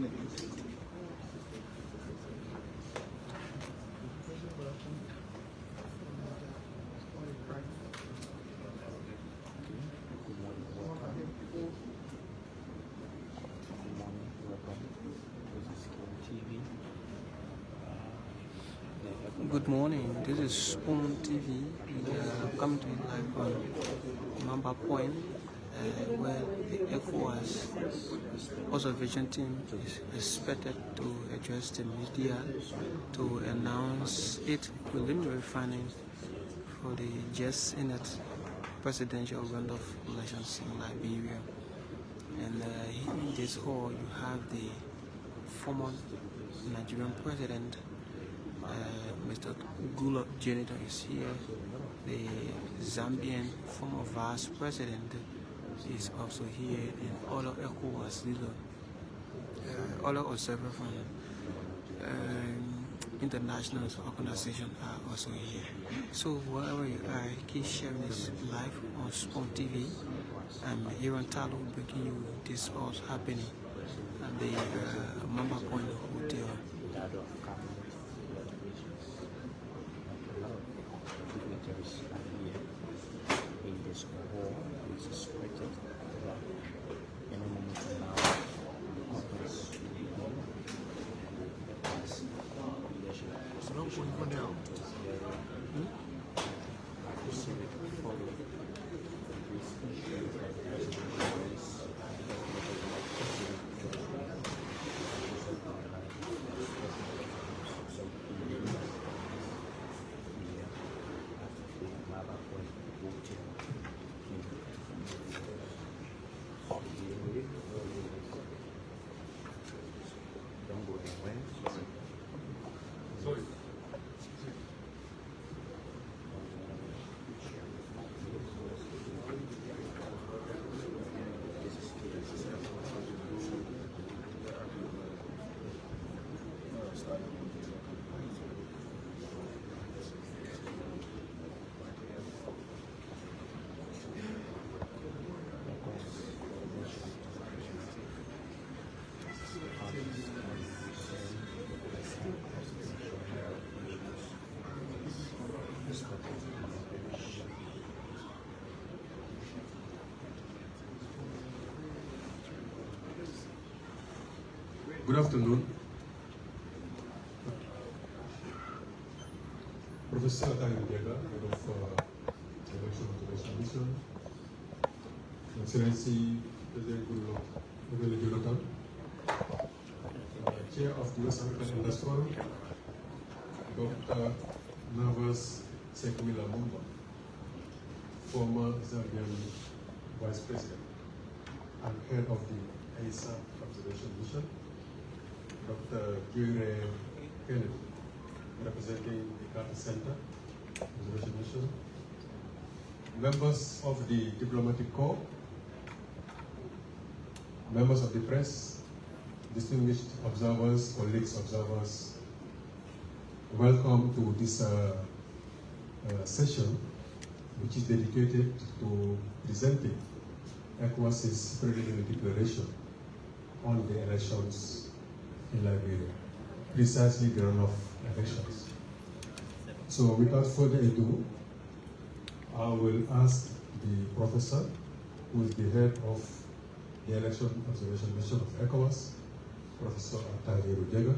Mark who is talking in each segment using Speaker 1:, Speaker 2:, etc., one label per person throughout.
Speaker 1: Good morning, this is Spoon TV. We come to you live on Mamba Point, where the ECOWAS observation team is expected to address the media to announce its preliminary findings for the just ended presidential round of elections in Liberia. And in this hall, you have the former Nigerian president, Mr. Goodluck Jonathan is here. The Zambian former vice president is also here, and other ECOWAS leaders, other observers from international organizations are also here. So wherever you are, keep sharing this live on Spoon TV. I'm Aaron Talo bringing you this what's happening at the Mamba Point Hotel.
Speaker 2: In this war, which is expected in a moment from now,
Speaker 3: so no point for now.
Speaker 2: Don't go anywhere.
Speaker 3: Sorry.
Speaker 4: Good afternoon. Professor Atayudega, Head of Election Observation Mission, Excellency President Goodluck Jonathan, Chair of the West African Elders Forum, Dr. Navas Sekwila Mumba, former Zambian Vice President and Head of the ASA Observation Mission, Dr. Gure Kennedy, representing the Carter Center Observation Mission, members of the Diplomatic Corps, members of the press, distinguished observers, colleagues observers, welcome to this session, which is dedicated to presenting ECOWAS's preliminary declaration on the elections in Liberia, precisely the runoff elections. So without further ado, I will ask the professor, who is the head of the Election Observation Mission of ECOWAS, Professor Atayudega,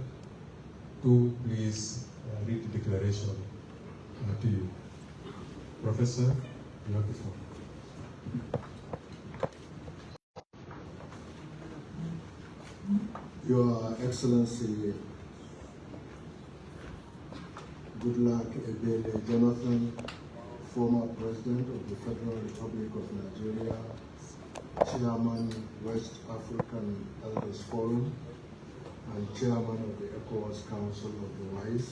Speaker 4: to please read the declaration to you. Professor, you have the floor.
Speaker 5: Your Excellency Goodluck Jonathan, former President of the Federal Republic of Nigeria, Chairman West African Elders Forum, and Chairman of the ECOWAS Council of the Wise,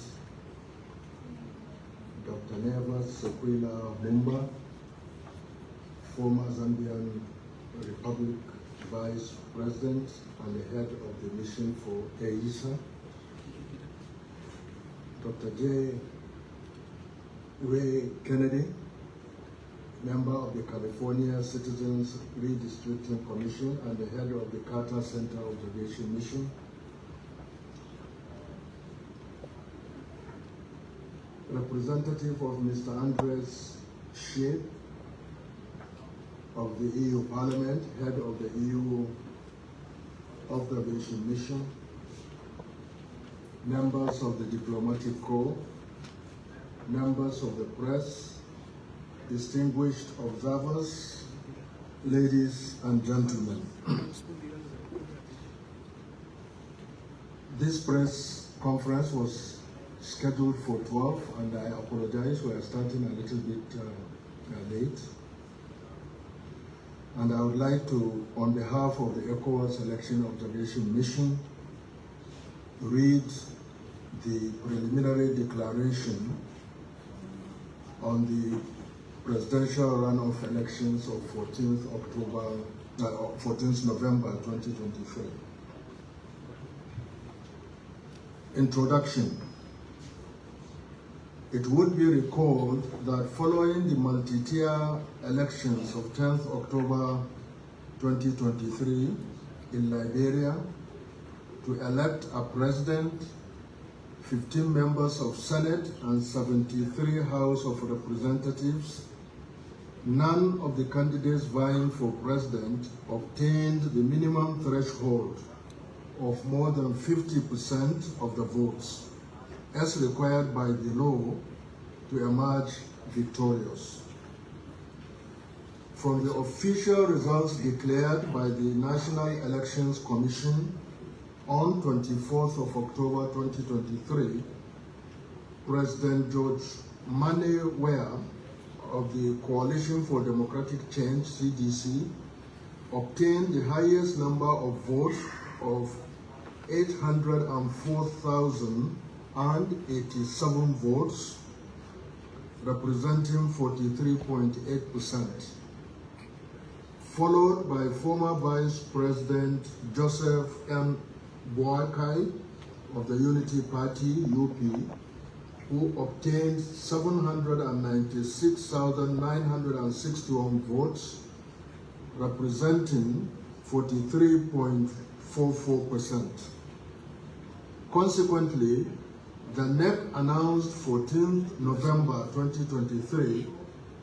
Speaker 5: Dr. Navas Sekwila Mumba, former Zambian Republic Vice President and the head of the mission for AISA, Dr. J. Ray Kennedy, member of the California Citizens Redistricting Commission and the head of the Carter Center Observation Mission, representative of Mr. Andres Sheep of the EU Parliament, head of the EU Observation Mission, members of the Diplomatic Corps, members of the press, distinguished observers, ladies and gentlemen. This press conference was scheduled for 12, and I apologize, we are starting a little bit late. And I would like to, on behalf of the ECOWAS Election Observation Mission, read the preliminary declaration on the presidential runoff elections of 14th November 2023. Introduction. It would be recalled that following the multi-tier elections of 10th October 2023 in Liberia to elect a president, 15 members of Senate and 73 House of Representatives, none of the candidates vying for president obtained the minimum threshold of more than 50% of the votes, as required by the law, to emerge victorious. From the official results declared by the National Elections Commission on 24th of October 2023, President George Manneh Weah of the Coalition for Democratic Change, CDC, obtained the highest number of votes of 804,087 votes, representing 43.8%, followed by former Vice President Joseph M. Boakai of the Unity Party, UP, who obtained 796,961 votes, representing 43.44%. Consequently, the NEC announced 14th November 2023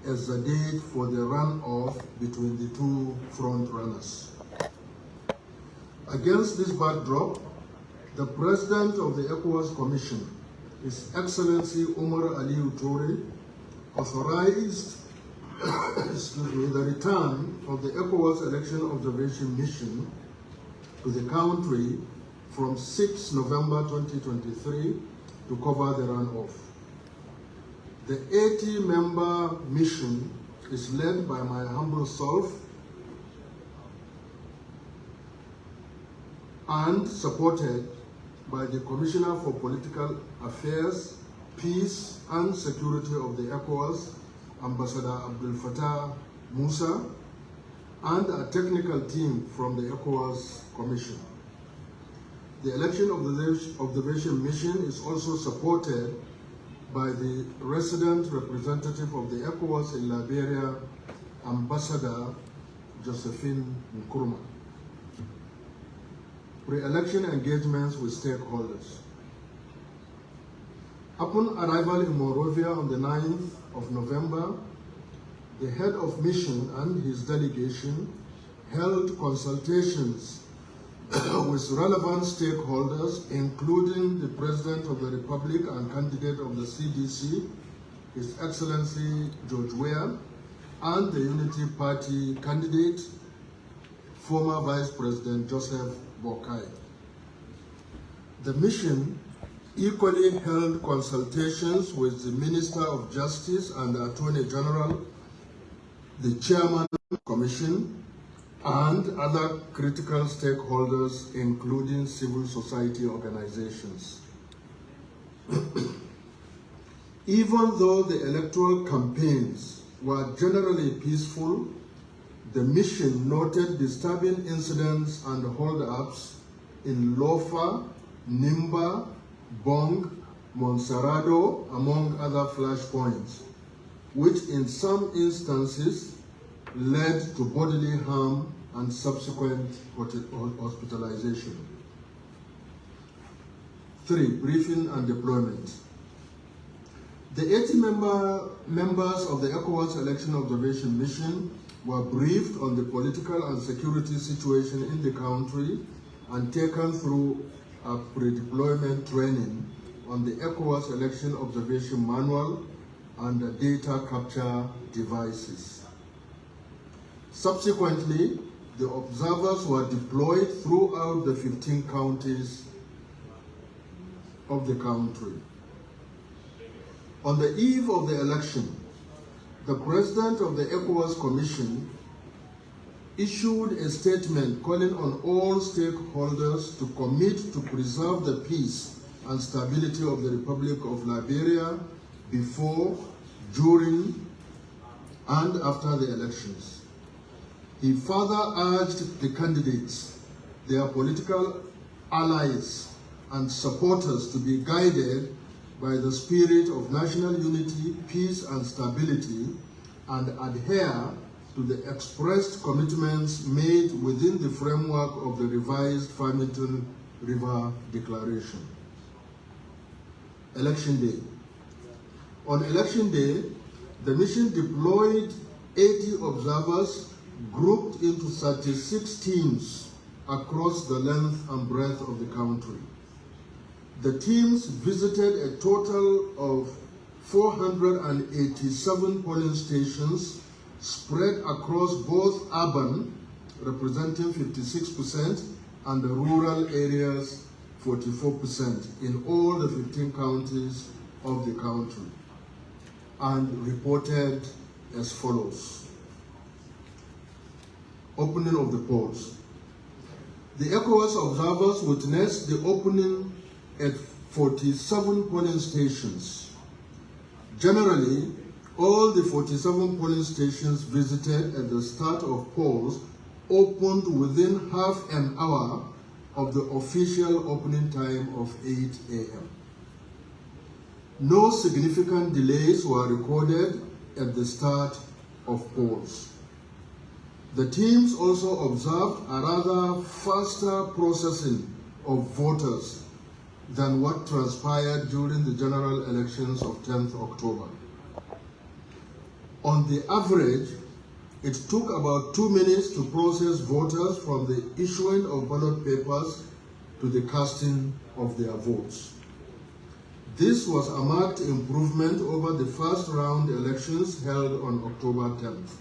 Speaker 5: as the date for the runoff between the two front-runners. Against this backdrop, the President of the ECOWAS Commission, His Excellency Umar Aliyu Toure, authorized the return of the ECOWAS Election Observation Mission to the country from 6 November 2023 to cover the runoff. The 80-member mission is led by my humble self and supported by the Commissioner for Political Affairs, Peace and Security of the ECOWAS, Ambassador Abdul Fattah Musa, and a technical team from the ECOWAS Commission. The Election Observation Mission is also supported by the resident representative of the ECOWAS in Liberia, Ambassador Josephine Nkrumah. Pre-election engagements with stakeholders. Upon arrival in Monrovia on the 9th of November, the head of mission and his delegation held consultations with relevant stakeholders, including the President of the Republic and candidate of the CDC, His Excellency George Weah, and the Unity Party candidate, former Vice President Joseph Boakai. The mission equally held consultations with the Minister of Justice and the Attorney General, the Chairman of the Commission, and other critical stakeholders, including civil society organizations. Even though the electoral campaigns were generally peaceful, the mission noted disturbing incidents and hold-ups in Lofa, Nimba, Bong, Monserrado, among other flashpoints, which in some instances led to bodily harm and subsequent hospitalization. 3. Briefing and deployment. The 80 members of the ECOWAS Election Observation Mission were briefed on the political and security situation in the country and taken through a pre-deployment training on the ECOWAS Election Observation Manual and the data capture devices. Subsequently, the observers were deployed throughout the 15 counties of the country. On the eve of the election, the President of the ECOWAS Commission issued a statement calling on all stakeholders to commit to preserve the peace and stability of the Republic of Liberia before, during, and after the elections. He further urged the candidates, their political allies, and supporters to be guided by the spirit of national unity, peace, and stability, and adhere to the expressed commitments made within the framework of the revised Farmington River Declaration. Election Day. On Election Day, the mission deployed 80 observers grouped into 36 teams across the length and breadth of the country. The teams visited a total of 487 polling stations spread across both urban, representing 56%, and the rural areas, 44%, in all the 15 counties of the country, and reported as follows. Opening of the polls. The ECOWAS observers witnessed the opening at 47 polling stations. Generally, all the 47 polling stations visited at the start of polls opened within half an hour of the official opening time of 8 a.m. No significant delays were recorded at the start of polls. The teams also observed a rather faster processing of voters than what transpired during the general elections of 10th October. On the average, it took about 2 minutes to process voters from the issuing of ballot papers to the casting of their votes. This was a marked improvement over the first round elections held on October 10th.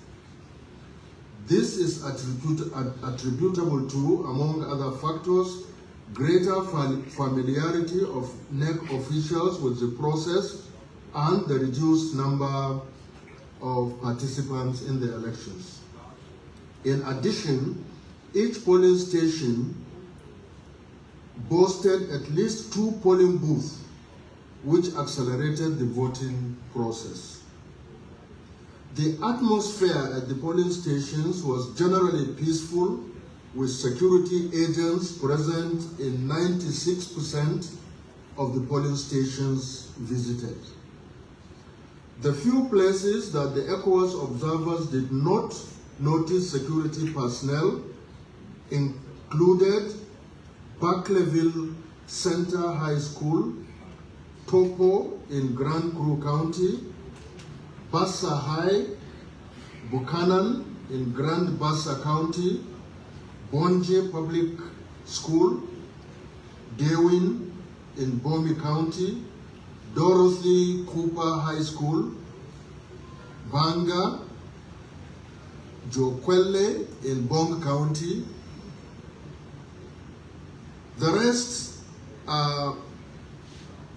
Speaker 5: This is attributable to, among other factors, greater familiarity of NEC officials with the process and the reduced number of participants in the elections. In addition, each polling station boasted at least 2 polling booths, which accelerated the voting process. The atmosphere at the polling stations was generally peaceful, with security agents present in 96% of the polling stations visited. The few places that the ECOWAS observers did not notice security personnel included Barclayville Center High School, Topo in Grand Cru County, Bassa High, Buchanan in Grand Bassa County, Bonje Public School, Dewin in Bomi County, Dorothy Cooper High School, Banga, Jokwele in Bong County. The rest are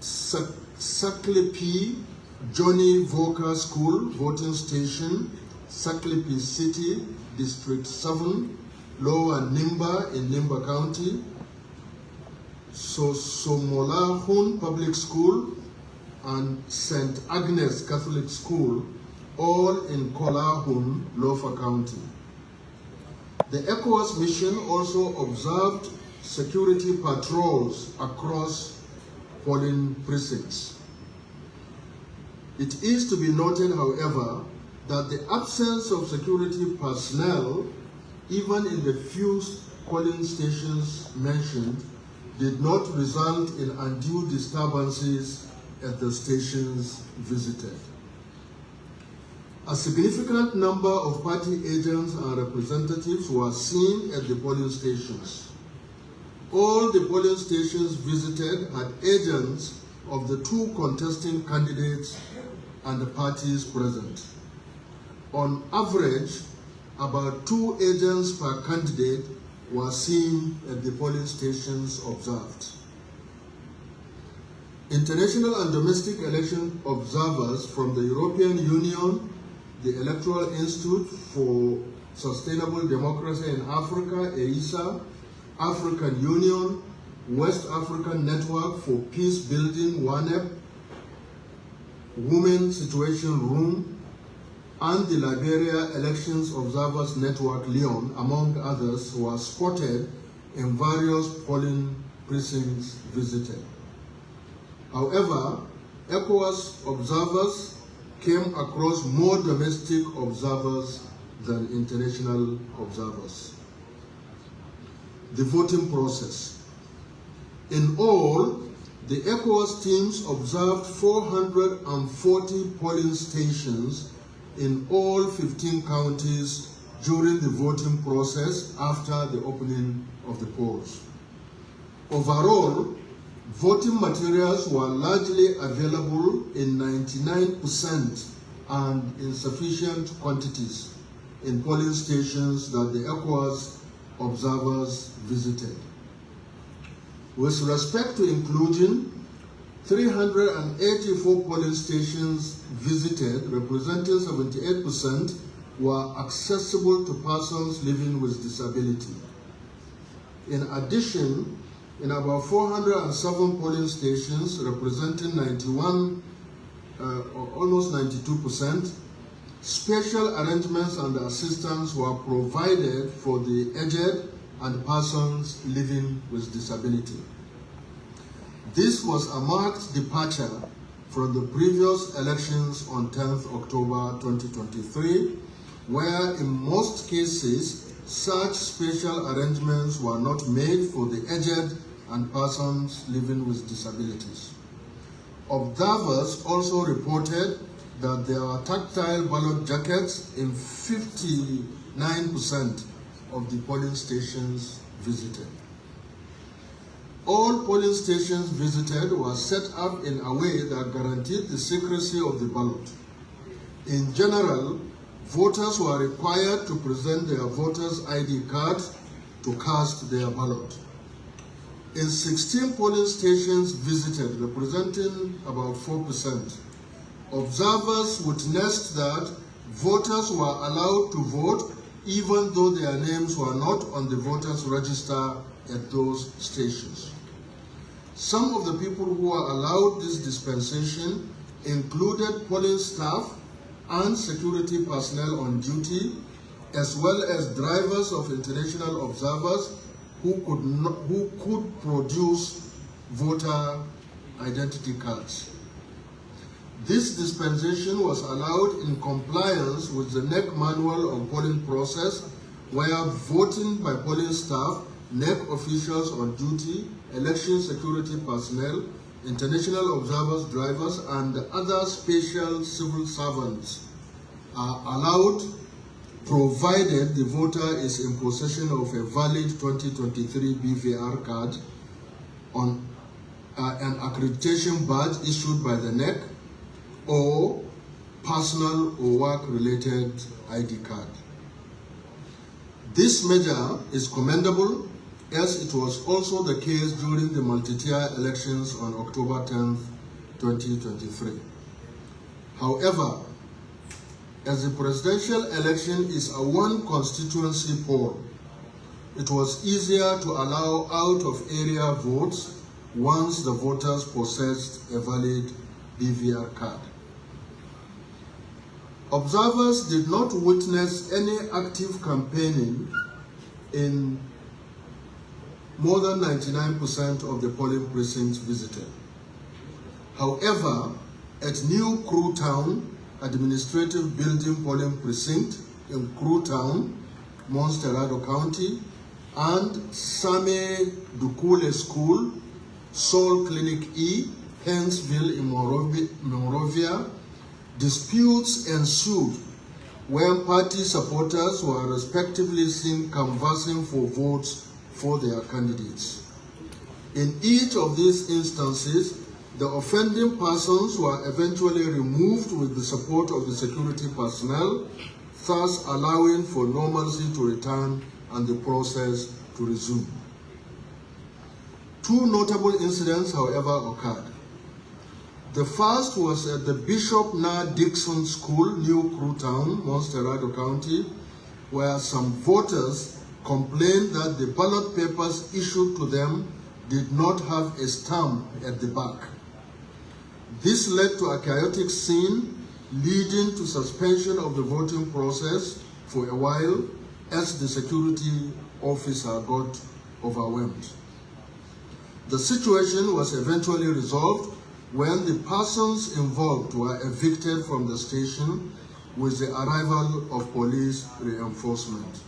Speaker 5: Saklepi Johnny Voka School, Voting Station, Saklepi City, District 7, Lower Nimba in Nimba County, Somolahun Public School, and St. Agnes Catholic School, all in Kolahun, Lofa County. The ECOWAS mission also observed security patrols across polling precincts. It is to be noted, however, that the absence of security personnel, even in the few polling stations mentioned, did not result in undue disturbances at the stations visited. A significant number of party agents and representatives were seen at the polling stations. All the polling stations visited had agents of the two contesting candidates and the parties present. On average, about 2 agents per candidate were seen at the polling stations observed. International and domestic election observers from the European Union, the Electoral Institute for Sustainable Democracy in Africa, EISA, African Union, West African Network for Peace Building, WANEP, Women Situation Room, and the Liberia Elections Observers Network, Lyon, among others, were spotted in various polling precincts visited. However, ECOWAS observers came across more domestic observers than international observers. The voting process. In all, the ECOWAS teams observed 440 polling stations in all 15 counties during the voting process after the opening of the polls. Overall, voting materials were largely available in 99% and in sufficient quantities in polling stations that the ECOWAS observers visited. With respect to inclusion, 384 polling stations visited, representing 78%, were accessible to persons living with disability. In addition, in about 407 polling stations, representing almost 92%, special arrangements and assistance were provided for the aged and persons living with disability. This was a marked departure from the previous elections on 10th October 2023, where in most cases, such special arrangements were not made for the aged and persons living with disabilities. Observers also reported that there are tactile ballot jackets in 59% of the polling stations visited. All polling stations visited were set up in a way that guaranteed the secrecy of the ballot. In general, voters were required to present their voters' ID cards to cast their ballot. In 16 polling stations visited, representing about 4%, observers witnessed that voters were allowed to vote even though their names were not on the voters' register at those stations. Some of the people who were allowed this dispensation included polling staff and security personnel on duty, as well as drivers of international observers who could produce voter identity cards. This dispensation was allowed in compliance with the NEC manual on polling process, where voting by polling staff, NEC officials on duty, election security personnel, international observers, drivers, and other special civil servants are allowed, provided the voter is in possession of a valid 2023 BVR card, on an accreditation badge issued by the NEC, or personal or work-related ID card. This measure is commendable, as it was also the case during the multi-tier elections on October 10, 2023. However, as the presidential election is a one-constituency poll, it was easier to allow out-of-area votes once the voters possessed a valid BVR card. Observers did not witness any active campaigning in more than 99% of the polling precincts visited. However, at New Crew Town Administrative Building Polling Precinct in Crew Town, Monsterado County, and Same Dukule School, Soul Clinic E, Hainesville in Monrovia, disputes ensued when party supporters were respectively seen canvassing for votes for their candidates. In each of these instances, the offending persons were eventually removed with the support of the security personnel, thus allowing for normalcy to return and the process to resume. Two notable incidents, however, occurred. The first was at the Bishop Na Dixon School, New Crewtown, Monsterrado County, where some voters complained that the ballot papers issued to them did not have a stamp at the back. This led to a chaotic scene, leading to suspension of the voting process for a while as the security officer got overwhelmed. The situation was eventually resolved when the persons involved were evicted from the station with the arrival of police reinforcement.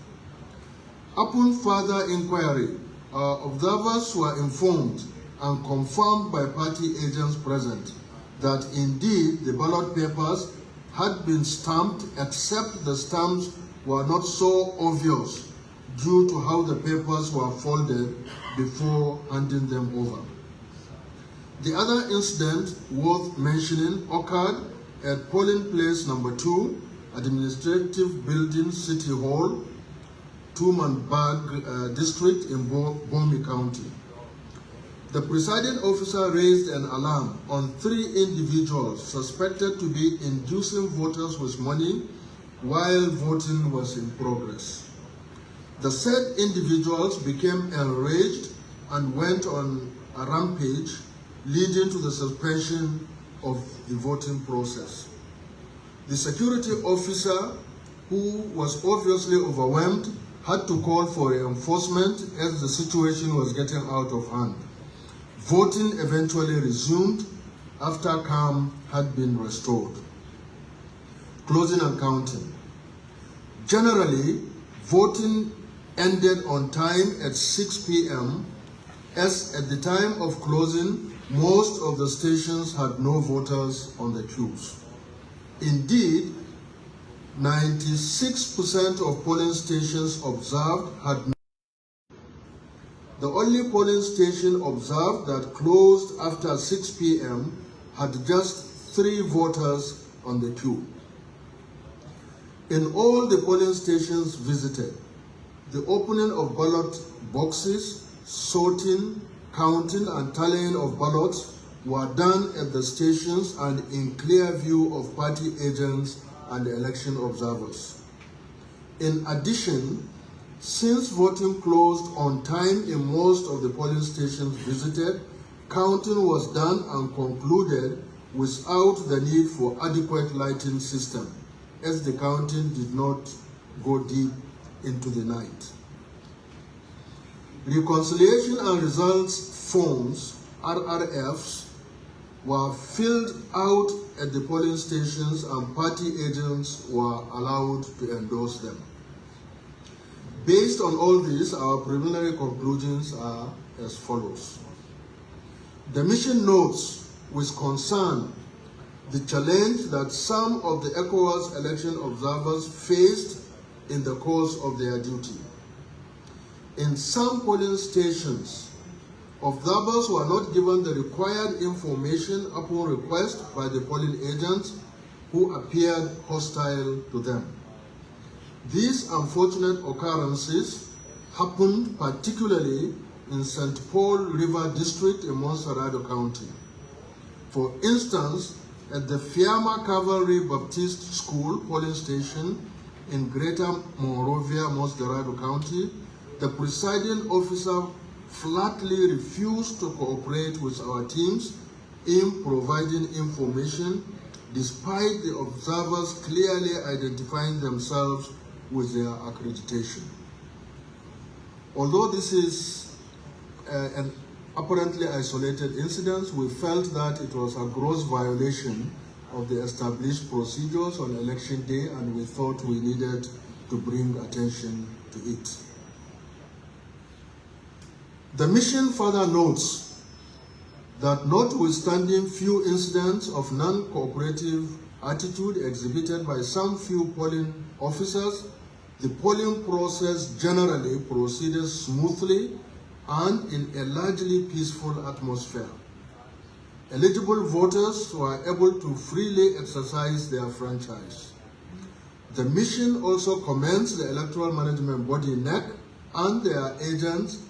Speaker 5: Upon further inquiry, observers were informed and confirmed by party agents present that indeed the ballot papers had been stamped, except the stamps were not so obvious due to how the papers were folded before handing them over. The other incident worth mentioning occurred at polling place number 2, Administrative Building, City Hall, Tumanbag District in Bomi County. The presiding officer raised an alarm on 3 individuals suspected to be inducing voters with money while voting was in progress. The said individuals became enraged and went on a rampage, leading to the suspension of the voting process. The security officer, who was obviously overwhelmed, had to call for reinforcement as the situation was getting out of hand. Voting eventually resumed after calm had been restored. Closing and counting. Generally, voting ended on time at 6 p.m. as at the time of closing, most of the stations had no voters on the queues. Indeed, 96% of polling stations observed had no. The only polling station observed that closed after 6 p.m. had just 3 voters on the queue. In all the polling stations visited, the opening of ballot boxes, sorting, counting and tallying of ballots were done at the stations and in clear view of party agents and election observers. In addition, since voting closed on time in most of the polling stations visited, counting was done and concluded without the need for adequate lighting system, as the counting did not go deep into the night. Reconciliation and results forms, RRFs, were filled out at the polling stations and party agents were allowed to endorse them. Based on all this, our preliminary conclusions are as follows. The mission notes with concern the challenge that some of the ECOWAS election observers faced in the course of their duty. In some polling stations, observers were not given the required information upon request by the polling agents who appeared hostile to them. These unfortunate occurrences happened particularly in St. Paul River District in Monserrado County. For instance, at the Fiamma Cavalry Baptist School polling station in Greater Monrovia, Monserrado County, the presiding officer flatly refused to cooperate with our teams in providing information, despite the observers clearly identifying themselves with their accreditation. Although this is an apparently isolated incident, we felt that it was a gross violation of the established procedures on election day, and we thought we needed to bring attention to it. The mission further notes that notwithstanding few incidents of non-cooperative attitude exhibited by some few polling officers, the polling process generally proceeded smoothly and in a largely peaceful atmosphere. Eligible voters were able to freely exercise their franchise. The mission also commends the Electoral Management Body (NEC) and their agents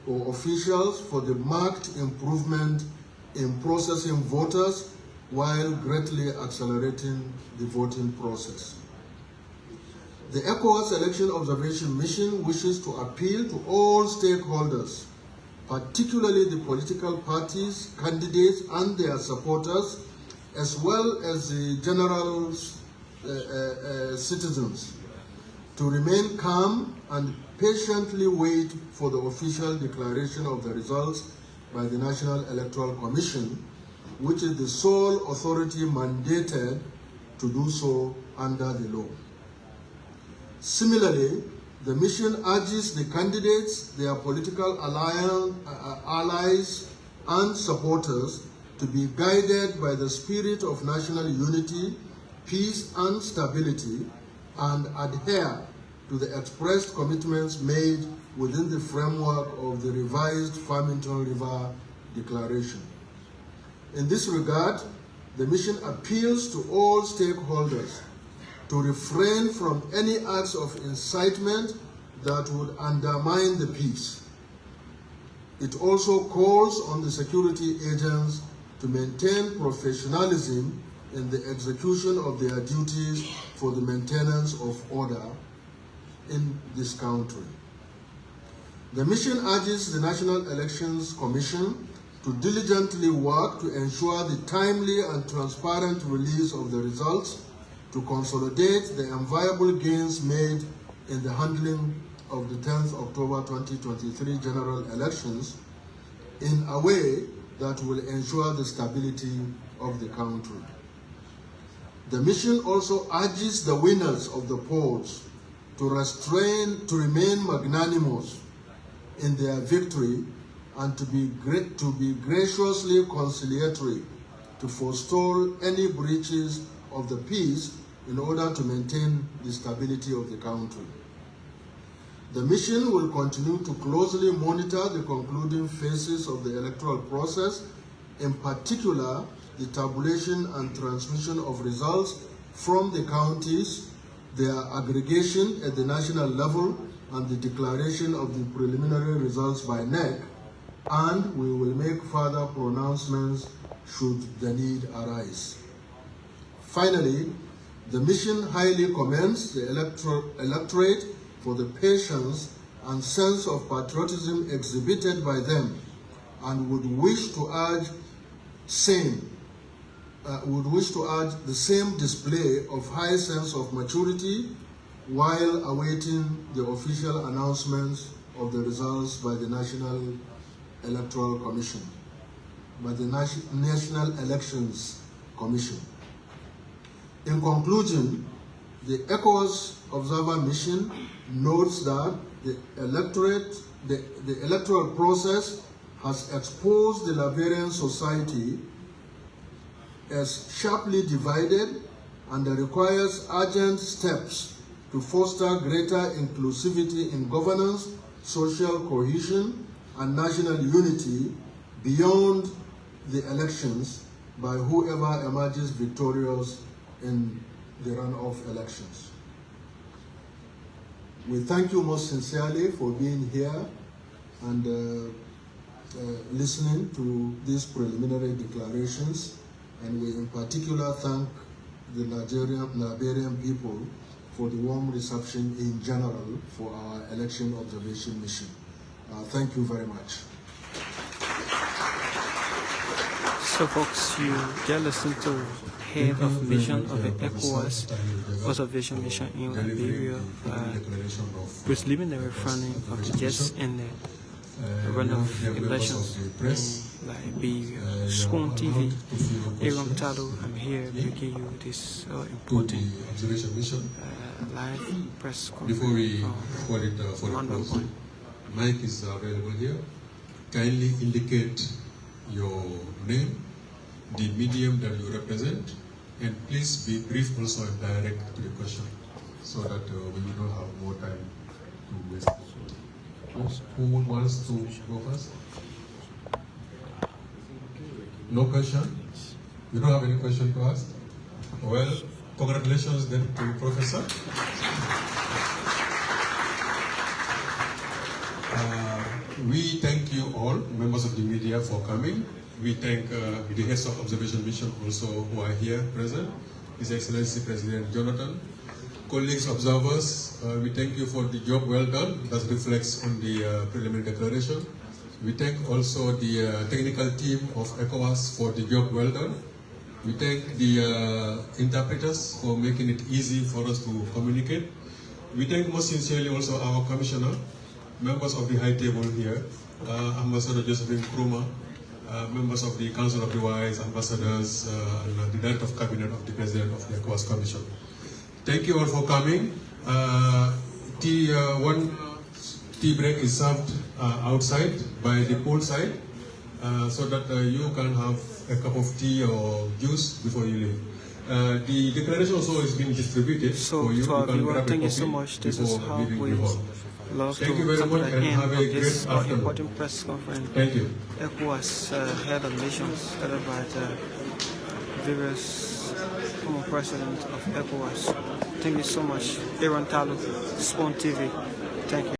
Speaker 5: or officials for the marked improvement in processing voters while greatly accelerating the voting process. The ECOWAS Election Observation Mission wishes to appeal to all stakeholders, particularly the political parties, candidates, and their supporters, as well as the general citizens, to remain calm and patiently wait for the official declaration of the results by the National Electoral Commission, which is the sole authority mandated to do so under the law. Similarly, the mission urges the candidates, their political allies, and supporters to be guided by the spirit of national unity, peace, and stability, and adhere to the expressed commitments made within the framework of the revised Farmington River Declaration. In this regard, the mission appeals to all stakeholders to refrain from any acts of incitement that would undermine the peace. It also calls on the security agents to maintain professionalism in the execution of their duties for the maintenance of order in this country. The mission urges the National Elections Commission to diligently work to ensure the timely and transparent release of the results, to consolidate the enviable gains made in the handling of the 10th October 2023 general elections in a way that will ensure the stability of the country. The mission also urges the winners of the polls to remain magnanimous in their victory and to be graciously conciliatory, to forestall any breaches of the peace in order to maintain the stability of the country. The mission will continue to closely monitor the concluding phases of the electoral process, in particular the tabulation and transmission of results from the counties, their aggregation at the national level, and the declaration of the preliminary results by NEC, and we will make further pronouncements should the need arise. Finally, the mission highly commends the electorate for the patience and sense of patriotism exhibited by them, and would wish to urge the same display of high sense of maturity while awaiting the official announcements of the results by the National Electoral Commission, by the National Elections Commission. In conclusion, the ECOWAS Observer Mission notes that the electoral process has exposed the Liberian society as sharply divided and requires urgent steps to foster greater inclusivity in governance, social cohesion, and national unity beyond the elections by whoever emerges victorious in the runoff elections. We thank you most sincerely for being here and listening to these preliminary declarations, and we in particular thank the Liberian people for the warm reception in general for our election observation mission. Thank you very much.
Speaker 1: So folks, you just listened to head of mission of the ECOWAS observation mission in Liberia, preliminary funding of the just ended runoff elections in Liberia. Spoon TV, Aaron Tado, I'm here bringing you this important live press conference.
Speaker 4: Before we call it for the close, mic is available here. Kindly indicate your name, the medium that you represent, and please be brief also and direct to the question, so that we will not have more time to waste. Who wants to go first? No question? You don't have any question to ask? Well, congratulations then to Professor. We thank you all, members of the media, for coming. We thank the heads of observation mission also who are here present, His Excellency President Jonathan. Colleagues observers, we thank you for the job well done that reflects on the preliminary declaration. We thank also the technical team of ECOWAS for the job well done. We thank the interpreters for making it easy for us to communicate. We thank most sincerely also our commissioner, members of the high table here, Ambassador Josephine Nkrumah, members of the Council of the Wise, ambassadors, and the Director of Cabinet of the President of the ECOWAS Commission. Thank you all for coming. One tea break is served outside by the pool side, so that you can have a cup of tea or juice before you leave. The declaration also is being distributed.
Speaker 1: So,
Speaker 4: for you.
Speaker 1: to our viewer, thank you so much. This is how we love
Speaker 4: Thank
Speaker 1: to
Speaker 4: you very
Speaker 1: come to
Speaker 4: much
Speaker 1: the
Speaker 4: and
Speaker 1: end
Speaker 4: have
Speaker 1: of
Speaker 4: a
Speaker 1: this
Speaker 4: great afternoon.
Speaker 1: important press conference.
Speaker 4: Thank you.
Speaker 1: ECOWAS head of nations, headed by the various former president of ECOWAS. Thank you so much. Aaron Talu, Spawn TV. Thank you.